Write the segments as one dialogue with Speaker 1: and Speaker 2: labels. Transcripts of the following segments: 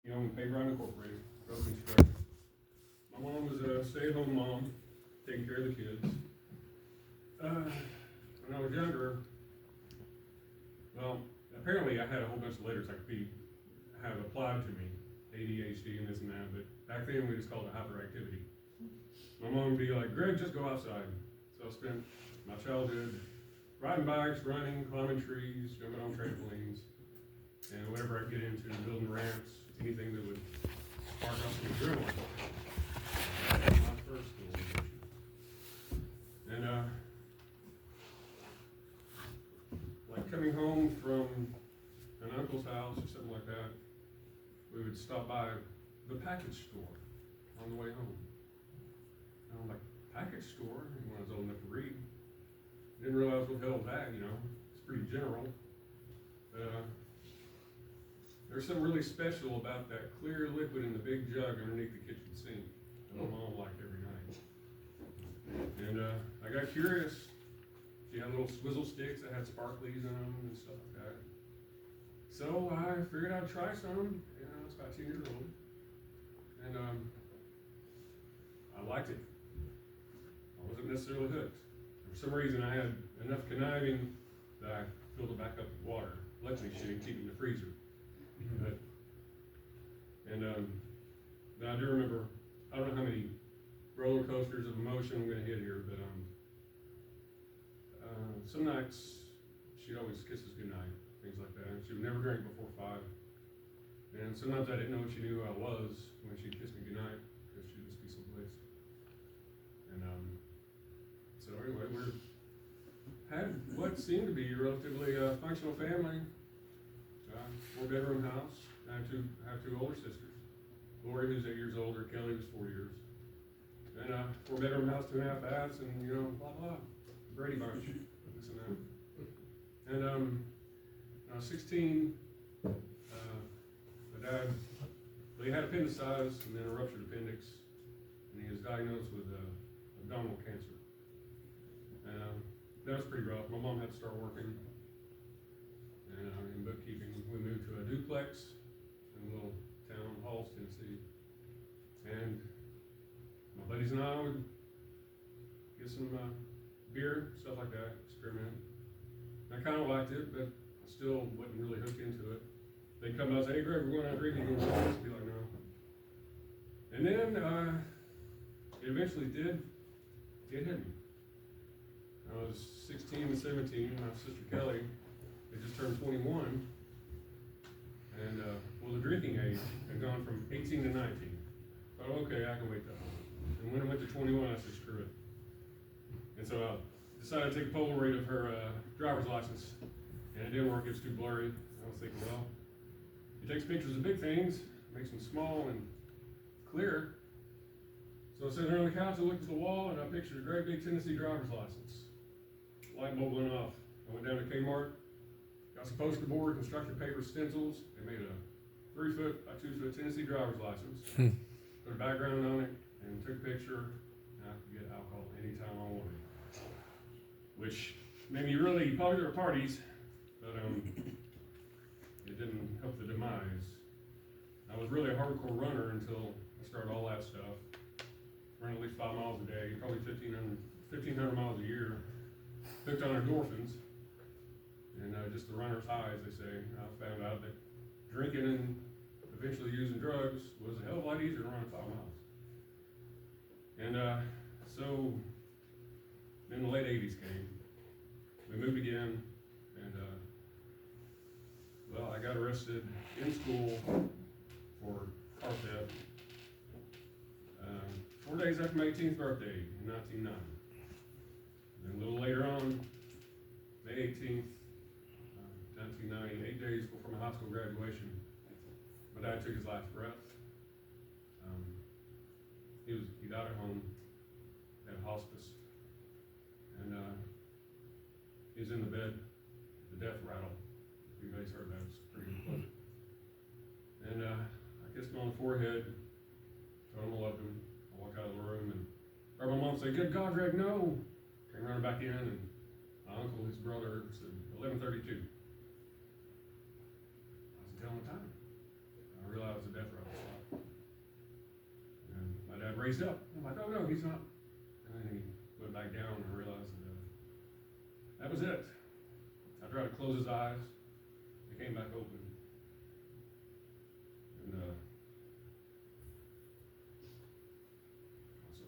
Speaker 1: Paper Incorporated, road construction. My mom was a stay-at-home mom, taking care of the kids. When I was younger, well, apparently I had a whole bunch of letters that could have applied to me, ADHD and this and that, but back then we just called it hyperactivity. My mom would be like, Greg, just go outside. So I spent my childhood riding bikes, running, climbing trees, jumping on trampolines, and whatever I get into, building ramps, anything that would spark up some adrenaline. My first school. And like coming home from an uncle's house or something like that, we would stop by the package store on the way home. And I'm like, package store? And when I was old enough to read, didn't realize what the hell was that, it's pretty general. There's something really special about that clear liquid in the big jug underneath the kitchen sink that my mom liked every night. And I got curious. She had little swizzle sticks that had sparklies in them and stuff like that. So I figured I'd try some. I was about 10 years old. And I liked it. I wasn't necessarily hooked. For some reason I had enough conniving that I filled it back up with water. Luckily she didn't keep it in the freezer. But, and I do remember, I don't know how many roller coasters of emotion I'm going to hit here, but some nights she'd always kiss us goodnight, things like that. And she would never drink before 5. And sometimes I didn't know she knew who I was when she'd kiss me goodnight, because she'd just be someplace. And so anyway, had what seemed to be a relatively functional family. 4-bedroom house. I have two older sisters. Lori, who's 8 years older, Kelly was 4 years. And 4-bedroom house, 2.5 baths, and blah blah. Brady Bunch, this and that. And when I was 16, my dad, he had appendicitis and then a ruptured appendix, and he was diagnosed with abdominal cancer. And that was pretty rough. My mom had to start working. And in bookkeeping, we moved to a duplex in a little town, Halls, Tennessee. And my buddies and I would get some beer, stuff like that, experiment. And I kind of liked it, but I still wasn't really hooked into it. They'd come out and say, hey, Greg, we're going out drinking. You want to I'd be like, no. And then it eventually did hit me. I was 16 and 17, my sister Kelly, they just turned 21, and the drinking age had gone from 18 to 19. Thought, okay, I can wait that long. And when I went to 21, I said, screw it. And so I decided to take a Polaroid of her driver's license, and it didn't work, it was too blurry. I was thinking, well, it takes pictures of big things, makes them small and clear. So I sat there on the couch, I looked at the wall, and I pictured a great big Tennessee driver's license. Light bulb went off. I went down to Kmart, got some poster board, construction paper stencils. They made a 3-foot by 2-foot Tennessee driver's license. Put a background on it and took a picture. And I could get alcohol anytime I wanted. Which made me really popular at parties, but it didn't help the demise. I was really a hardcore runner until I started all that stuff. Running at least 5 miles a day, probably 1,500 miles a year. Hooked on endorphins. And just the runner's high, as they say. I found out that drinking and eventually using drugs was a hell of a lot easier than running 5 miles. And so then the late 80s came. We moved again, and I got arrested in school for car theft 4 days after my 18th birthday in 1990. And a little later on, May 18th, 1990, 8 days before my high school graduation, my dad took his last breath. He died at home at a hospice, and he was in the bed. The death rattle. If anybody's heard that, it's pretty unpleasant. And I kissed him on the forehead, told him I loved him. I walked out of the room and heard my mom say, "Good God, Greg, no!" Came running back in, and my uncle, his brother, said 11:32. I was telling the time. I realized the death rattle. raised up. I'm like, oh no, he's not. And then he went back down and I realized that was it. I tried to close his eyes. They came back open. And so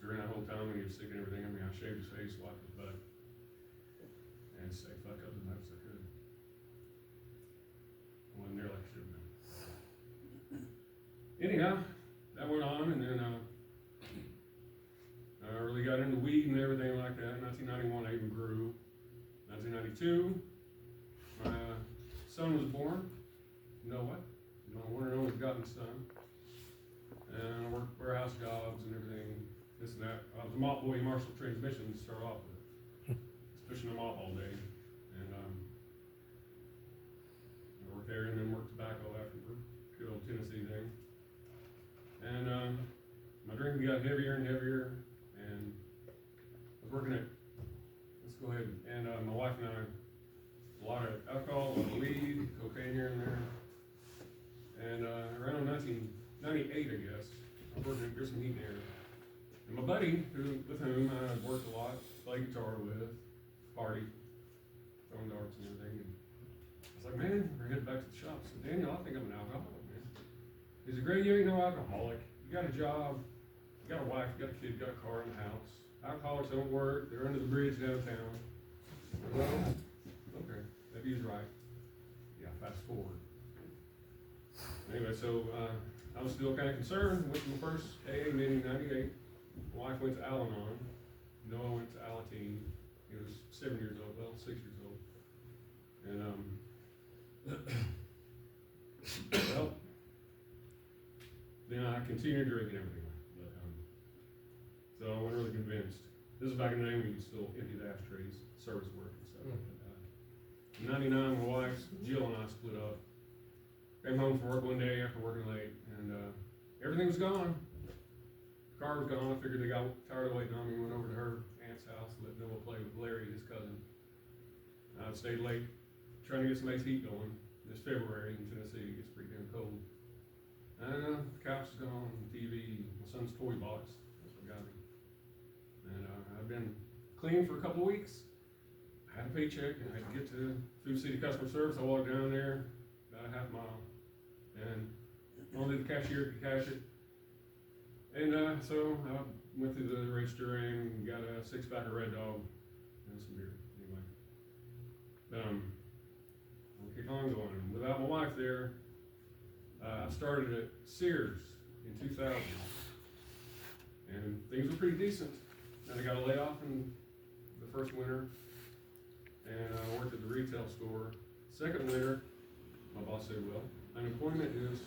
Speaker 1: during that whole time when he was sick and everything, I mean, I shaved his face, wiped his butt, and say fuck up as much as I could. I wasn't there like I should have been. Anyhow, that went on, and then I really got into weed and everything like that. In 1991, I even grew. 1992, my son was born, Noah, my one and only begotten son. And I worked warehouse jobs and everything, this and that. I was a mop boy in Marshall Transmission to start off with, just pushing the mop all day. And I worked there and then worked tobacco afterward, good old Tennessee thing. And my drinking got heavier and heavier, and I was working at, let's go ahead, and my wife and I, a lot of alcohol, a lot of weed, cocaine here and there. And around 1998, I guess, I was working at Grissom Heat and Air. And my buddy, with whom I worked a lot, played guitar with, partied, throwing darts and everything. And I was like, man, we're headed back to the shop. I said, Daniel, I think I'm an alcoholic, man. He said, Greg, you ain't no alcoholic. You got a job, you got a wife, you got a kid, you got a car in the house. Alcoholics don't work, they're under the bridge downtown. Well, okay, maybe he's right. Yeah, fast forward. Anyway, so I was still kind of concerned. Went to my first AA meeting in 98. My wife went to Al-Anon. Noah went to Alateen. He was 7 years old, well, 6 years old. And, well, then I continued drinking everything. But, so I wasn't really convinced. This is back in the day when you could still empty the ashtrays, service work and stuff. In 99, my wife, Jill, and I split up. Came home from work one day after working late, and everything was gone. The car was gone. I figured they got tired of waiting on me. Went over to her aunt's house, let Noah play with Larry, his cousin. I stayed late trying to get some AC going. This February in Tennessee, it gets pretty damn cold. And the couch is gone, TV, my son's toy box. That's what got me. And I've been clean for a couple of weeks. I had a paycheck, and I had to get to Food City Customer Service. I walked down there about a half mile, and only the cashier could cash it. And so I went through the register and got a 6-pack of Red Dog and some beer. Anyway, I'll keep on going. Without my wife there, I started at Sears in 2000, and things were pretty decent. Then I got a layoff in the first winter, and I worked at the retail store. Second winter, my boss said, well, unemployment is,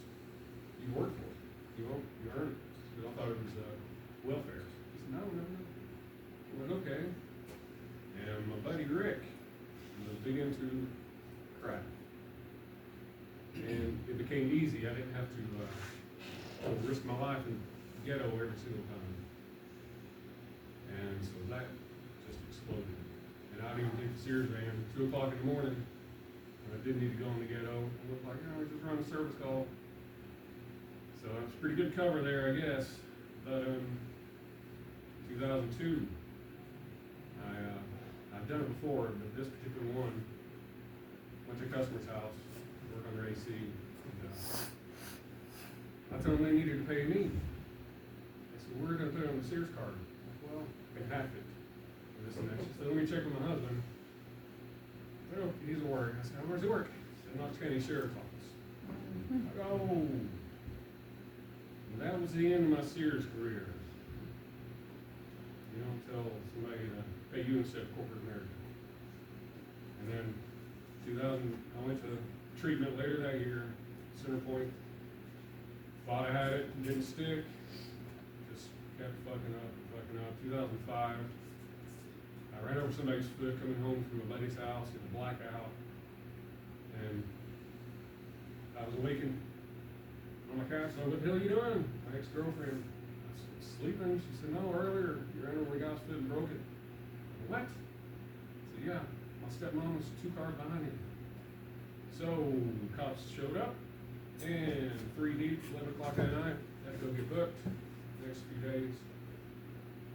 Speaker 1: you work for it, you earn it. Because I thought it was welfare. He said, no. I went, okay. And my buddy Rick was big into crack. And it became easy. I didn't have to risk my life in the ghetto every single time. And so that just exploded. And I didn't even think the Sears van, 2 o'clock in the morning, when I didn't need to go in the ghetto. I looked like, we just run a service call. So it was a pretty good cover there, I guess. But 2002, I've done it before, but this particular one, went to a customer's house, work on their AC. And, I told them they needed to pay me. They said, we're going to put it on the Sears card. I'm like, well, they have it. And this and that. She said, let me check with my husband. Well, he's at work. I said, where's he work? He said, Knox County Sheriff's Office. I go, oh. That was the end of my Sears career. You don't tell somebody to pay you instead of corporate America. And then 2000, I went to treatment later that year, Center Point. Thought I had it, didn't stick. Just kept fucking up. 2005, I ran over somebody's foot coming home from a buddy's house in a blackout. And I was awakened on my couch. So what the hell are you doing? My ex-girlfriend. I said, sleeping. She said, no, earlier you ran over the guy's foot and broke it. What? I said, yeah, my stepmom was 2 cars behind him. So cops showed up, and 3 deep, 11 o'clock that night, that to go get booked next few days.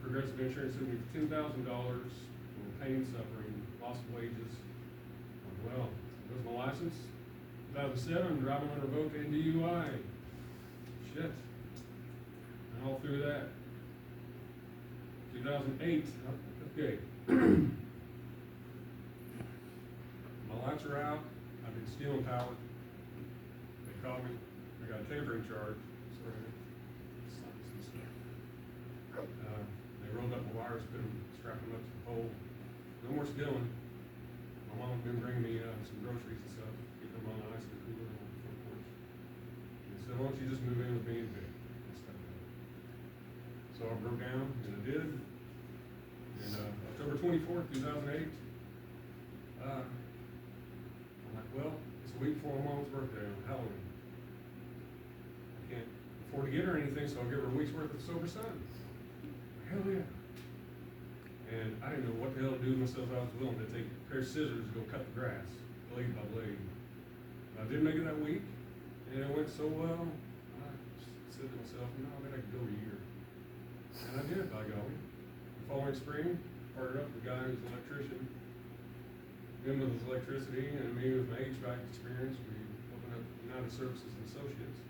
Speaker 1: Progressive Insurance sued me for $10,000 for pain, suffering, loss of wages. Well, there's my license. 2007, driving on revoked and DUI. Shit. And all through that. 2008, okay. My lights are out. I've been stealing power. They caught me. I got a tampering charge. They rolled up my wires, strapped them up to the pole. No more stealing. My mom's been bringing me some groceries and stuff, keep them on the ice and cooler on the front porch. They said, why don't you just move in with me and pick? So I broke down, and I did. And October 24th, 2008, I'm like, well, it's a week before my mom's birthday on Halloween. I can't afford to get her anything, so I'll give her a week's worth of Sober Sun. Hell yeah. And I didn't know what the hell to do with myself. I was willing to take a pair of scissors to go cut the grass, blade by blade. I did make it that week, and it went so well, I said to myself, no, I bet I could go a year. And I did, by golly. The following spring, partnered up with a guy who's an electrician. Him with his electricity, and me with my HVAC experience. We opened up United Services and Associates.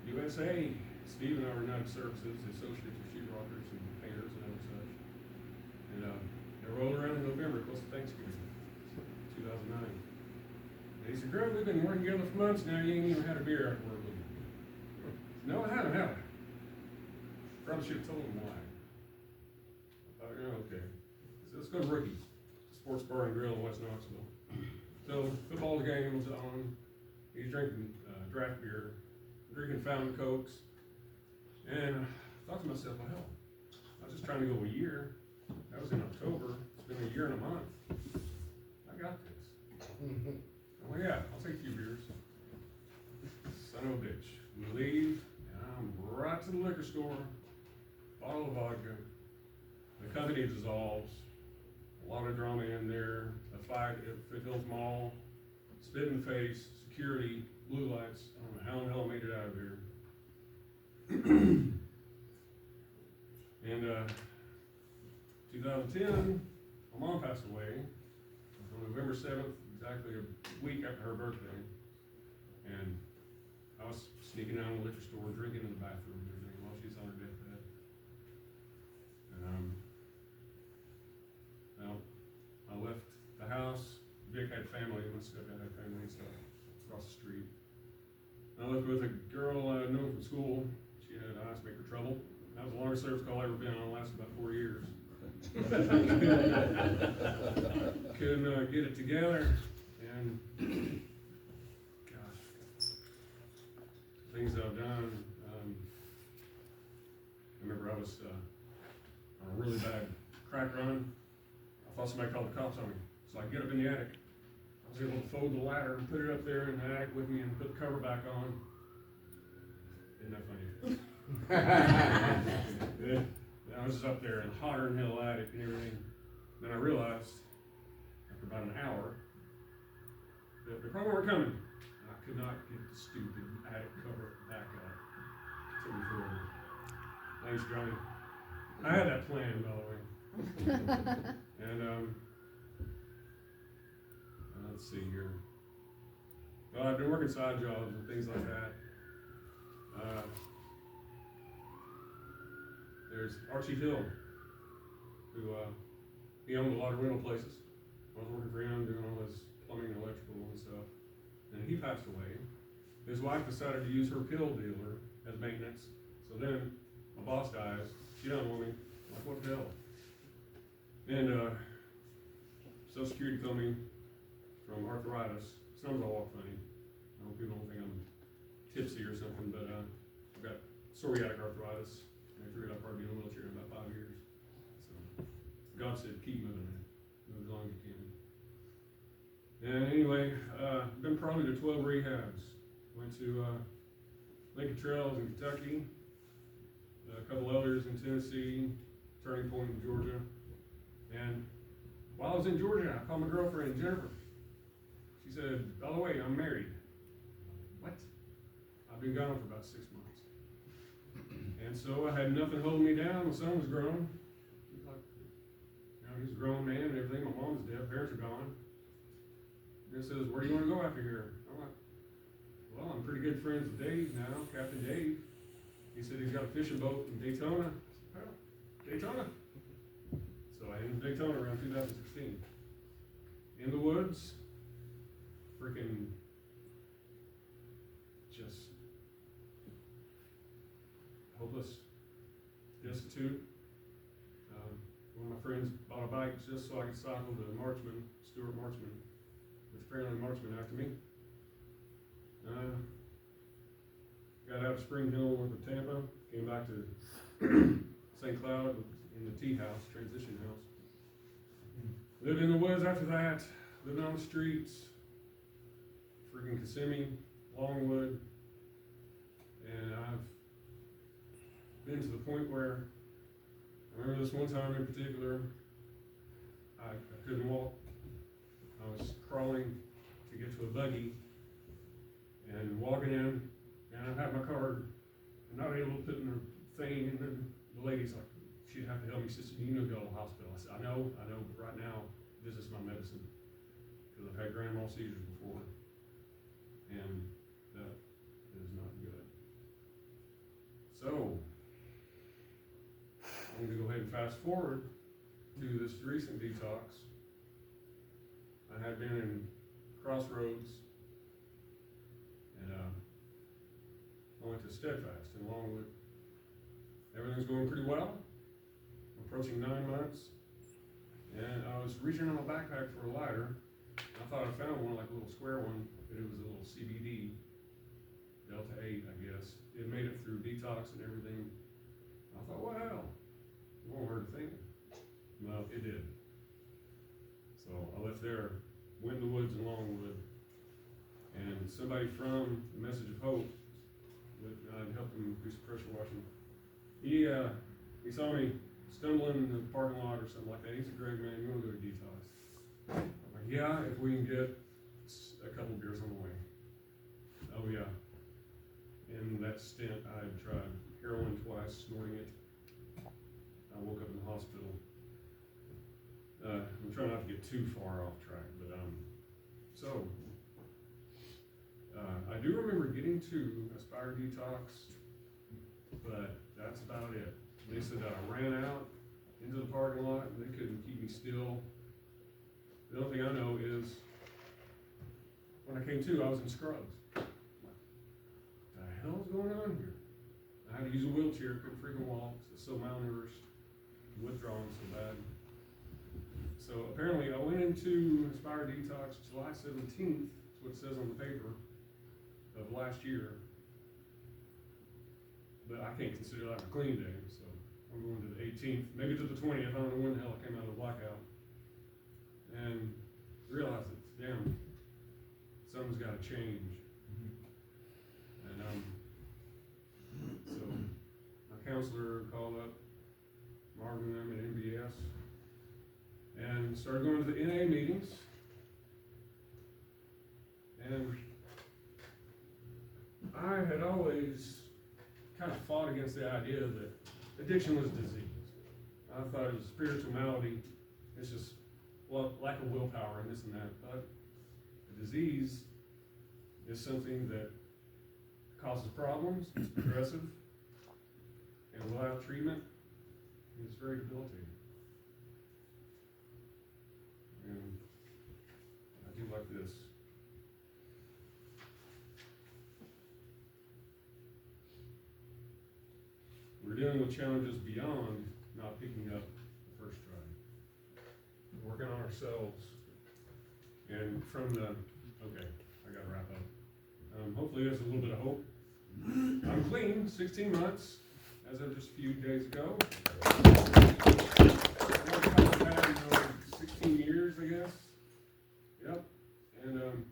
Speaker 1: USA. Steve and I were United Services, the associates of sheetrockers and painters and other such. And it rolled around in November, close to Thanksgiving, 2009. And he said, Greg, we've been working together for months now, you ain't even had a beer after work with me. No, I haven't, have I? Probably should have told him why. I thought, oh, okay. So let's go to Rookies, sports bar and grill in West Knoxville. So football game was on. He's drinking draft beer, drinking fountain cokes. And I thought to myself, well, hell, I was just trying to go a year. That was in October. It's been a year and a month. I got this. Well, yeah, I'll take a few beers. Son of a bitch. We leave, and I'm right to the liquor store. Bottle of vodka. The company dissolves. A lot of drama in there. A fight at Foothills Mall. Spit in the face. Security. Blue lights. I don't know how in the hell I made it out of there. And 2010, my mom passed away on November 7th, exactly a week after her birthday. And I was sneaking out of the liquor store, drinking in the bathroom and everything while she's on her deathbed. And well, I left the house. Vic had family, my stepdad had family and stuff across the street. I lived with a girl I knew from school. She had ice maker trouble. That was the longest service call I ever been on. It lasted about 4 years. Couldn't get it together. And gosh, things I've done. I remember I was on a really bad crack run. I thought somebody called the cops on me. So I get up in the attic. I was able to fold the ladder and put it up there in the attic with me and put the cover back on. Isn't that funny? Yeah. I was just up there in hotter than hell attic and everything. Then I realized, after about an hour, that they probably weren't coming. I could not get the stupid attic cover back up. It took me forever. Thanks, Johnny. I had that plan, by the way. And let's see here. Well, I've been working side jobs and things like that. There's Archie Hill, who he owned a lot of rental places. I was working for him, doing all his plumbing and electrical and stuff. And he passed away. His wife decided to use her pill dealer as maintenance. So then my boss dies. She doesn't want me. I'm like, what the hell? And Social Security told me from arthritis. Sometimes I walk funny. I don't people don't think I'm tipsy or something, but I've got psoriatic arthritis. And I figured I'd probably be in a wheelchair in about 5 years. So God said, keep moving it. Move as long as you can. And anyway, been probably to 12 rehabs. Went to Lincoln Trails in Kentucky, a couple others in Tennessee, Turning Point in Georgia. And while I was in Georgia, I called my girlfriend, Jennifer. She said, by the way, I'm married. What? I've been gone for about 6 months. And so I had nothing holding me down. My son was grown. He's like, he's a grown man and everything. My mom's dead, parents are gone. And he says, where do you want to go after here? I'm like, well, I'm pretty good friends with Dave now, Captain Dave. He said he's got a fishing boat in Daytona. Well, Daytona. So I ended Daytona around 2016. In the woods, freaking just hopeless, destitute. One of my friends bought a bike just so I could cycle to Marchman, Stuart Marchman, which apparently Marchman after me. Got out of Spring Hill, went to Tampa, came back to St. Cloud in the tea house, transition house. Lived in the woods after that, lived on the streets, freaking Kissimmee, Longwood, and I've been to the point where, I remember this one time in particular, I couldn't walk. I was crawling to get to a buggy and walking in, and I had my card, and not able to put in the thing, and then the lady's like, she'd have to help me. She said, you need to go to the hospital. I said, I know, but right now, this is my medicine. Because I've had grand mal seizures before, and that is not good. So, I'm going to go ahead and fast forward to this recent detox. I had been in Crossroads, and I went to Steadfast in Longwood. Everything's going pretty well. I'm approaching 9 months, and I was reaching in my backpack for a lighter. I thought I found one, like a little square one, but it was a little CBD, Delta 8, I guess. It made it through detox and everything. I thought, well, it won't hurt a thing. No, it did. So I left there, went in the woods in Longwood, and somebody from the Message of Hope, I'd helped him do some pressure washing. He saw me stumbling in the parking lot or something like that. He said, Greg, man, you want to go to detox? I'm like, yeah, if we can get a couple beers on the way. Oh yeah. In that stint, I had tried heroin twice, snorting it. I woke up in the hospital. I'm trying not to get too far off track, but I do remember getting to Aspire Detox, but that's about it. They said that I ran out into the parking lot and they couldn't keep me still. The only thing I know is when I came to, I was in scrubs. What the hell's going on here? I had to use a wheelchair, couldn't freaking walk, so malnourished, withdrawn so bad. So apparently I went into Aspire Detox July 17th, that's what it says on the paper, of last year. But I can't consider that a clean day, so I'm going to the 18th, maybe to the 20th. I don't know when the hell I came out of the blackout. And realized that, damn, something's got to change. And so my counselor called up Marvin and them at MBS and started going to the NA meetings. And I had always kind of fought against the idea that addiction was disease. I thought it was a spiritual malady. It's just lack of willpower and this and that. But a disease is something that causes problems, it's progressive, and without treatment, it's very debilitating. And I do like this. We're dealing with challenges beyond not picking up the first try. We're working on ourselves. And from the, okay, I gotta wrap up. Hopefully there's a little bit of hope. I'm clean, 16 months, as of just a few days ago. I've had 16 years, I guess. Yep. And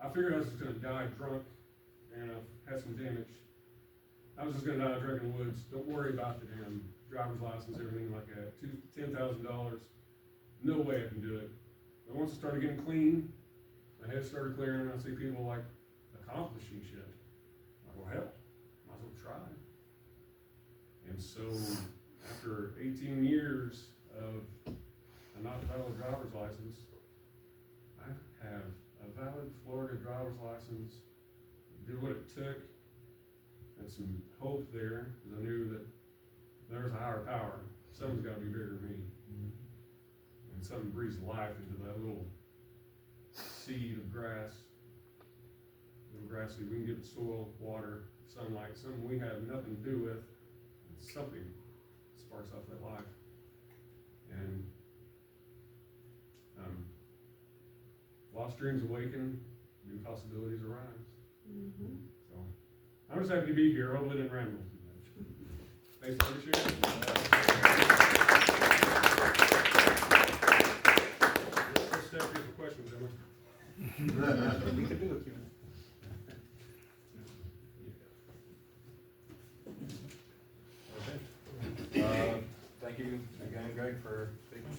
Speaker 1: I figured I was just gonna die drunk, and I've had some damage. I was just gonna die drunk in the woods. Don't worry about the damn driver's license, everything like that. $10,000. No way I can do it. But once I started getting clean, my head started clearing, and I see people like accomplishing shit. I'm like, well, hell, might as well try. so after 18 years of a not valid driver's license, I have a valid Florida driver's license, did what it took, had some hope there, because I knew that there was a higher power. Something's got to be bigger than me. And something breathes life into that little seed of grass. Little grass seed. We can give it soil, water, sunlight, something we have nothing to do with. Something sparks off that life. And lost dreams awaken, new possibilities arise. So I'm just happy to be here. Hopefully it didn't ramble too much. Thanks for sharing. Let's step here for questions, Emma.
Speaker 2: We could do a Q&A. Thank you again, Greg, for speaking.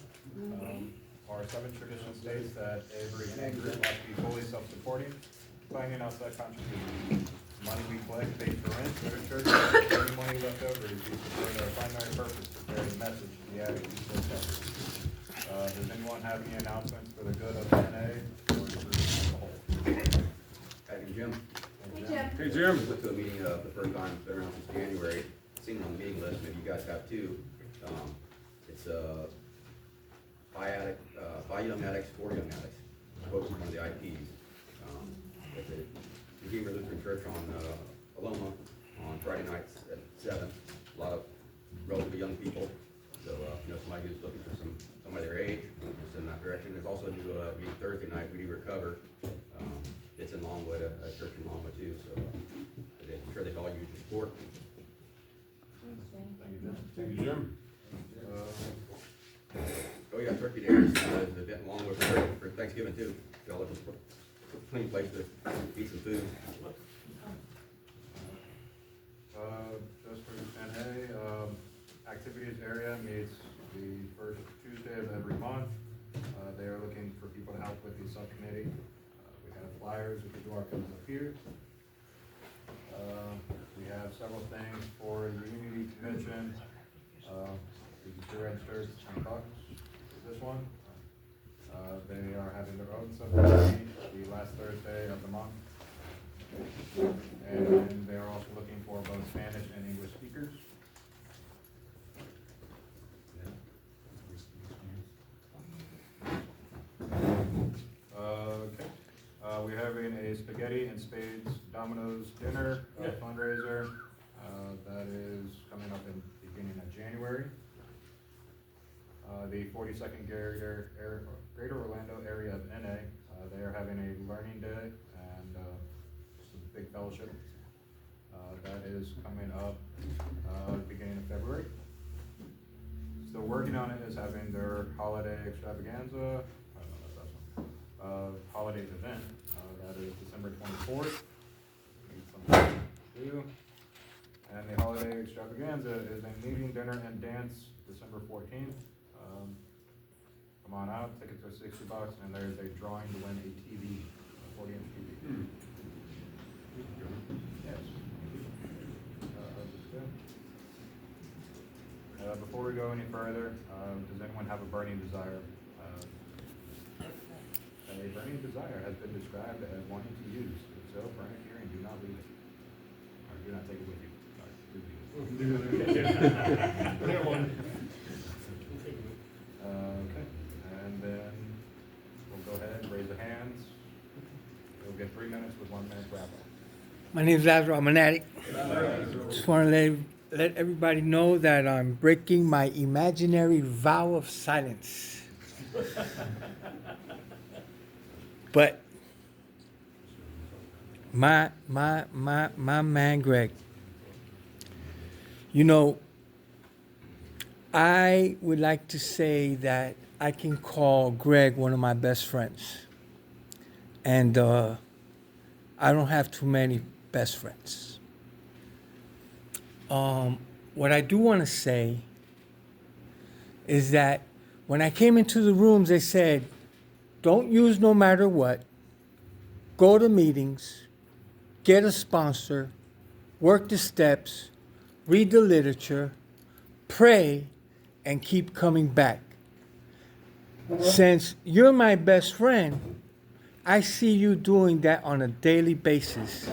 Speaker 2: Our seventh tradition states that every ag group must be fully self-supporting, finding outside contributions. Money we collect pays for rent, go to church, any money left over is used to support our primary purpose to carry the message to the ag efforts. Does anyone have any announcements for the good of NA or the group as a whole?
Speaker 3: Hi, Jim.
Speaker 1: Hey, Jim.
Speaker 3: I went to a meeting the first time, it's been around since January. Seen it on the meeting list, maybe you guys have too. It's five young addicts, 4 young addicts. Quotes from one of the IPs. At the Redeemer Lutheran Church on Aloma on Friday nights at 7. A lot of relatively young people. So, somebody who's looking for somebody their age, just in that direction. There's also a new meeting Thursday night, We Recover. It's in Longwood, a church in Longwood too. So, I'm sure they all use your support.
Speaker 1: Thank you, Jim.
Speaker 3: Oh yeah, Turkey Day is the event in Longwood for Thanksgiving too. Y'all looking for a clean place to eat some food.
Speaker 2: Just for NA, activities area meets the first Tuesday of every month. They are looking for people to help with the subcommittee. We have flyers with the QR codes up here. We have several things for the Unity Convention. The registered $20 is this one. They are having their own subcommittee the last Thursday of the month. And they are also looking for both Spanish and English speakers. Okay. We're having a spaghetti and spades Domino's dinner fundraiser. That is coming up in the beginning of January. The 42nd Greater Orlando area of NA, they are having a learning day and some big fellowship. That is coming up beginning of February. Still working on it is having their holiday extravaganza, holiday event. That is December 24th. Something to do. And the holiday extravaganza is a meeting, dinner, and dance December 14th. Come on out, tickets are $60, and there's a drawing to win a TV, a 40-inch TV. Yes. Before we go any further, does anyone have a burning desire? A burning desire has been described as wanting to use. If so, burn it here and do not leave it. Or do not take it with you. Okay, and then we'll go ahead and raise the hands. We'll get 3 minutes with 1 minute wrap up.
Speaker 4: My name is Lazaro. I'm an addict. Just want to let everybody know that I'm breaking my imaginary vow of silence. But my man, Greg, I would like to say that I can call Greg one of my best friends. And I don't have too many best friends. What I do want to say is that when I came into the rooms, they said, don't use no matter what, go to meetings, get a sponsor, work the steps, read the literature, pray and keep coming back. Since you're my best friend, I see you doing that on a daily basis.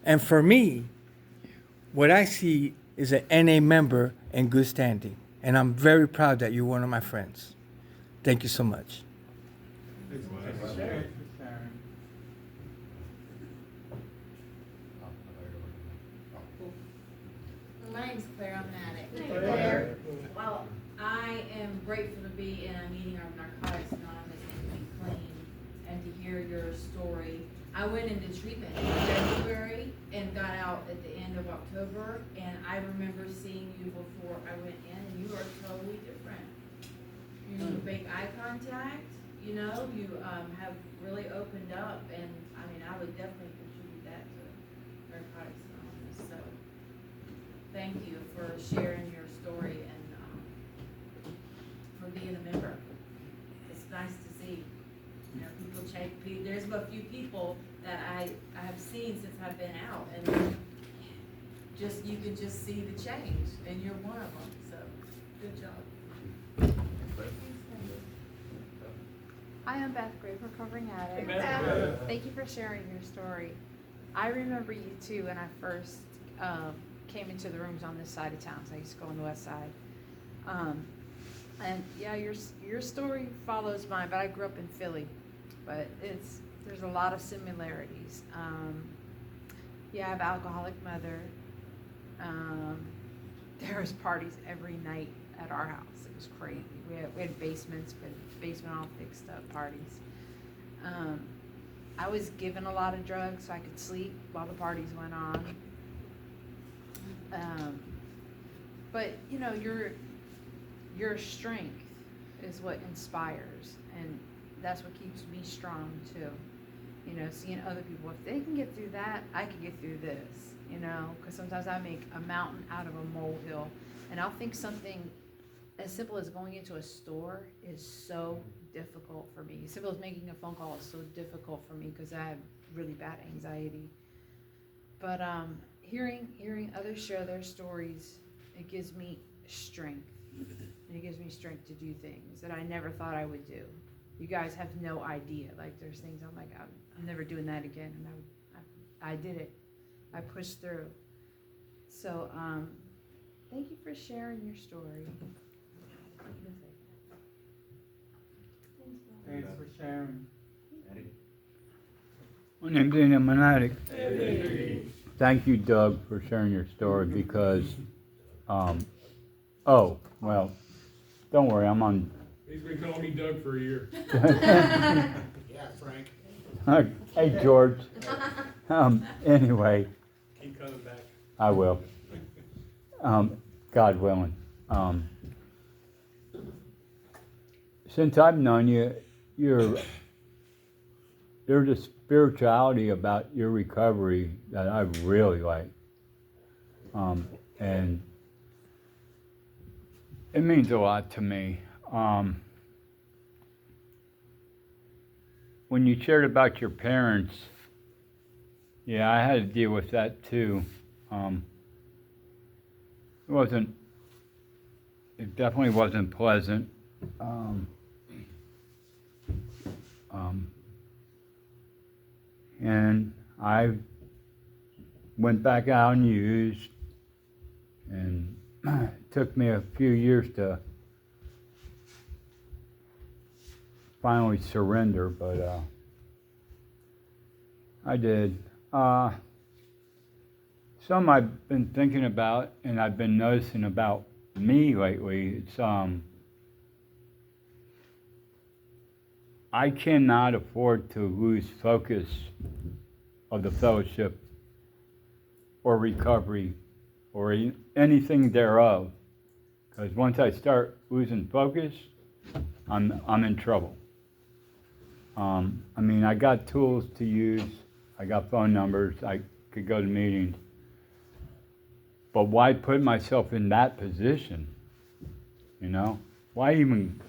Speaker 4: And for me, what I see is an NA member in good standing. And I'm very proud that you're one of my friends. Thank you so much.
Speaker 1: Thanks, Wes.
Speaker 5: My name's Claire, I'm an addict.
Speaker 6: Claire.
Speaker 5: Well, I am grateful to be in a meeting of Narcotics Anonymous and to be clean and to hear your story. I went into treatment in February and got out at the end of October, and I remember seeing you before I went in, and you are totally different. You make eye contact, you know, you have really opened up, and I mean, I would definitely contribute that to Narcotics Anonymous, so thank you for sharing your story and for being a member. It's nice to see, you know, people change. There's a few people that I have seen since I've been out, and just you can just see the change, and you're one of them. So, good job.
Speaker 6: Hi, I'm Beth Grape, recovering addict.
Speaker 1: Beth.
Speaker 6: Thank you for sharing your story. I remember you too when I first came into the rooms on this side of town. So I used to go on the west side. And yeah, your story follows mine, but I grew up in Philly. But there's a lot of similarities. Yeah, I have an alcoholic mother. There was parties every night at our house. It was crazy. We had basements, but basement all fixed up parties. I was given a lot of drugs so I could sleep while the parties went on. But you know, your strength is what inspires, and that's what keeps me strong too. You know, seeing other people, if they can get through that, I can get through this. You know, because sometimes I make a mountain out of a molehill, and I'll think something as simple as going into a store is so difficult for me. As simple as making a phone call is so difficult for me because I have really bad anxiety. But hearing others share their stories, it gives me strength. And it gives me strength to do things that I never thought I would do. You guys have no idea. Like, there's things I'm like, I'm never doing that again. And I did it. I pushed through. So, thank you for sharing your story.
Speaker 7: Thanks for sharing.
Speaker 3: Eddie?
Speaker 7: My name's Andy, I'm an addict. Thank you, Doug, for sharing your story because, oh, well, don't worry, I'm on.
Speaker 1: He's been calling me Doug for a year.
Speaker 8: Yeah, Frank.
Speaker 7: Hey, George. Anyway,
Speaker 1: Keep coming back.
Speaker 7: I will. God willing. Since I've known you, there's a spirituality about your recovery that I really like. And it means a lot to me. When you shared about your parents, yeah, I had to deal with that too. It definitely wasn't pleasant. And I went back out and used, and it took me a few years to finally surrender, but I did. Some I've been thinking about and I've been noticing about me lately, it's I cannot afford to lose focus of the fellowship or recovery or anything thereof. Because once I start losing focus, I'm in trouble. I mean, I got tools to use, I got phone numbers, I could go to meetings. But why put myself in that position? You know? Why even?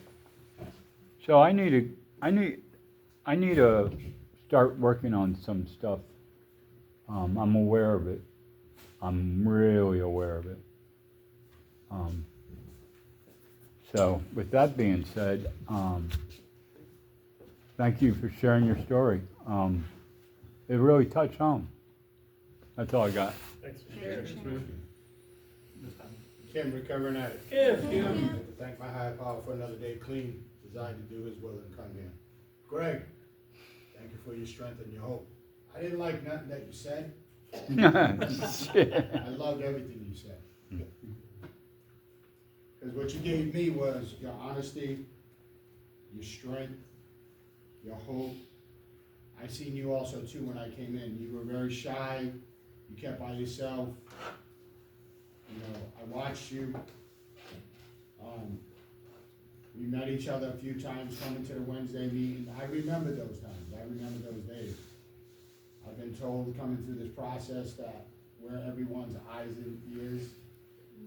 Speaker 7: So I need to start working on some stuff. I'm aware of it. I'm really aware of it. So with that being said, thank you for sharing your story. It really touched home. That's all I got.
Speaker 8: Thanks for
Speaker 6: Thank you,
Speaker 8: sharing.
Speaker 6: Sharon.
Speaker 8: Kim, recovering addict.
Speaker 1: Kim.
Speaker 8: I'd like to thank my higher power for another day clean, designed to do his will and come here. Greg, thank you for your strength and your hope. I didn't like nothing that you said. I loved everything you said. Because what you gave me was your honesty, your strength, your hope. I seen you also too when I came in. You were very shy. You kept by yourself. You know, I watched you. We met each other a few times coming to the Wednesday meeting. I remember those times. I remember those days. I've been told coming through this process that we're everyone's eyes and ears.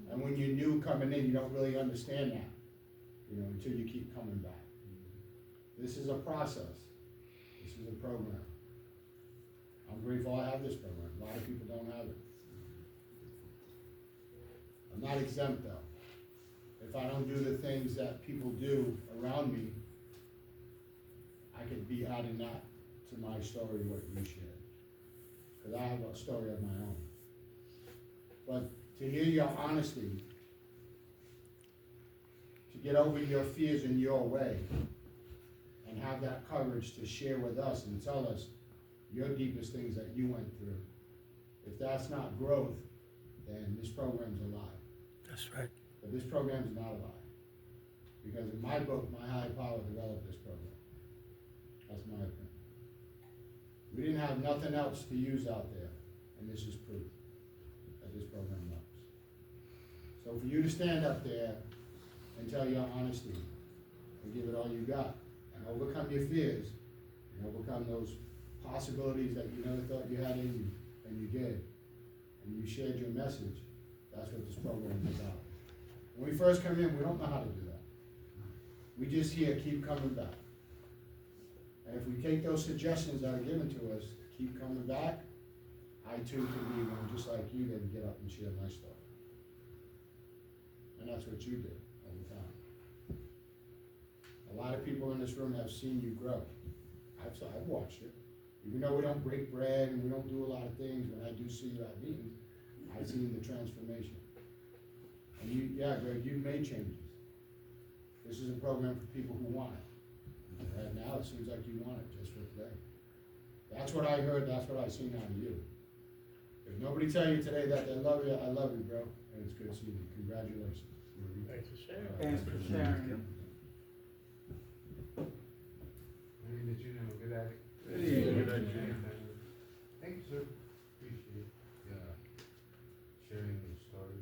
Speaker 8: And when you're new coming in, you don't really understand that, you know, until you keep coming back. This is a process. This is a program. I'm grateful I have this program. A lot of people don't have it. I'm not exempt though. If I don't do the things that people do around me, I could be adding that to my story, what you shared. Because I have a story of my own. But to hear your honesty, to get over your fears in your way, and have that courage to share with us and tell us your deepest things that you went through. If that's not growth, then this program's a lie.
Speaker 4: That's right.
Speaker 8: But this program's not a lie. Because in my book, my higher power developed this program. That's my opinion. We didn't have nothing else to use out there, and this is proof that this program works. So for you to stand up there and tell your honesty, and give it all you got, and overcome your fears, and overcome those possibilities that you never thought you had in you, and you did, and you shared your message, that's what this program is about. When we first come in, we don't know how to do that. We just hear, keep coming back. And if we take those suggestions that are given to us, keep coming back, I too can be one just like you, then get up and share my story. And that's what you did all the time. A lot of people in this room have seen you grow. I've watched it. Even though we don't break bread and we don't do a lot of things, when I do see you at meetings, I've seen the transformation. And you, yeah, Greg, you've made changes. This is a program for people who want it. And now it seems like you want it just for today. That's what I heard, that's what I seen out of you. If nobody tell you today that they love you, I love you, bro. And it's good seeing you. Congratulations.
Speaker 1: Thanks for sharing.
Speaker 9: Thanks for sharing.
Speaker 10: Maybe that you know, good at it.
Speaker 1: Good idea.
Speaker 10: Thank you, sir. Appreciate sharing your story.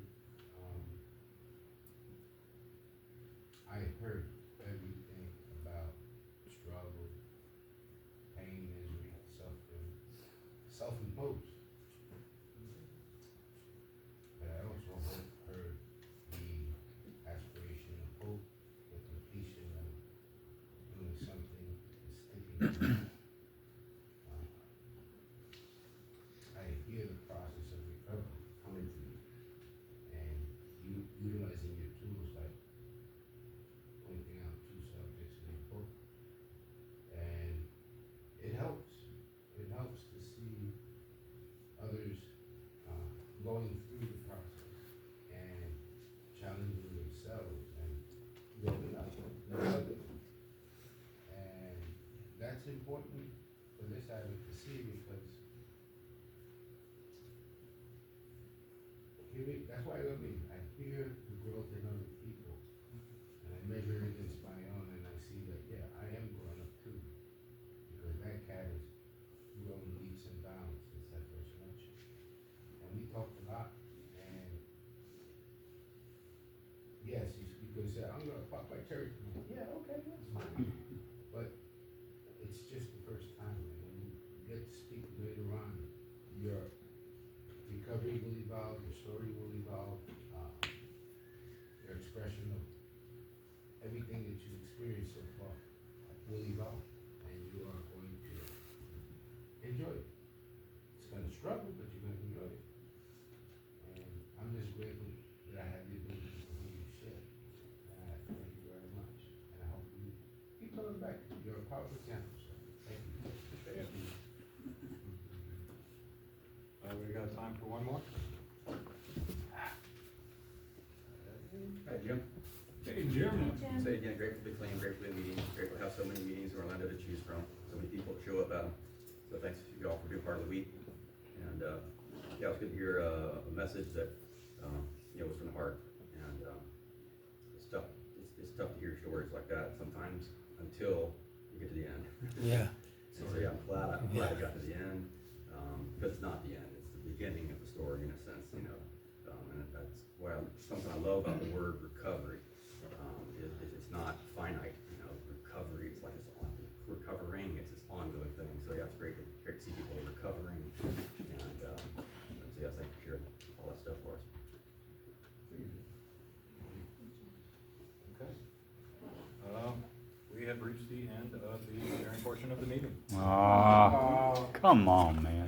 Speaker 10: I heard everything about struggle, pain, misery, suffering, self-imposed. But I also heard the aspiration of hope, the completion of doing something and sticking. I hear the process of recovery coming to you, and you utilizing your tools like pointing out two subjects in your book, and it helps. It helps to see others going through the process and challenging themselves and growing up. And that's important for this addict to see, because that's why I love me. I hear the growth in other people, and I measure it against my own, and I see that, yeah, I am growing up too, because that cat has grown leaps and bounds since that first luncheon. And we talked a lot, and yes, you could say, I'm gonna pop my cherry. Yeah, okay, that's fine. But it's just the first time, and when you get to speak later on, your recovery will evolve, your story will evolve, your expression of everything that you've experienced so far will evolve, and you are going to enjoy it. It's gonna struggle, but you're gonna enjoy it. And I'm just grateful that I have the ability to hear you share. Thank you we can, so, thank you.
Speaker 2: We got time for one more?
Speaker 3: Hi, Jim.
Speaker 1: Hey, Jim.
Speaker 3: Say again, grateful to be clean, grateful to be meeting, grateful to have so many meetings in Orlando to choose from, so many people to show up at them. So thanks to you all for being part of the week. And, yeah, it was good to hear a message that, you know, was from the heart. And, it's tough, it's tough to hear stories like that sometimes until you get to the end.
Speaker 4: Yeah.
Speaker 3: And so, yeah, I'm glad I got to the end, because it's not the end, it's the beginning of the story in a sense, you know. And that's something I love about the word recovery. It's not finite, you know, recovery, it's like recovering, it's this ongoing thing. So yeah, it's great to see people recovering. And, so yeah, thank you for sharing all that stuff for us.
Speaker 2: Okay. We have reached the end of the sharing portion of the meeting.
Speaker 7: Ah, come on, man.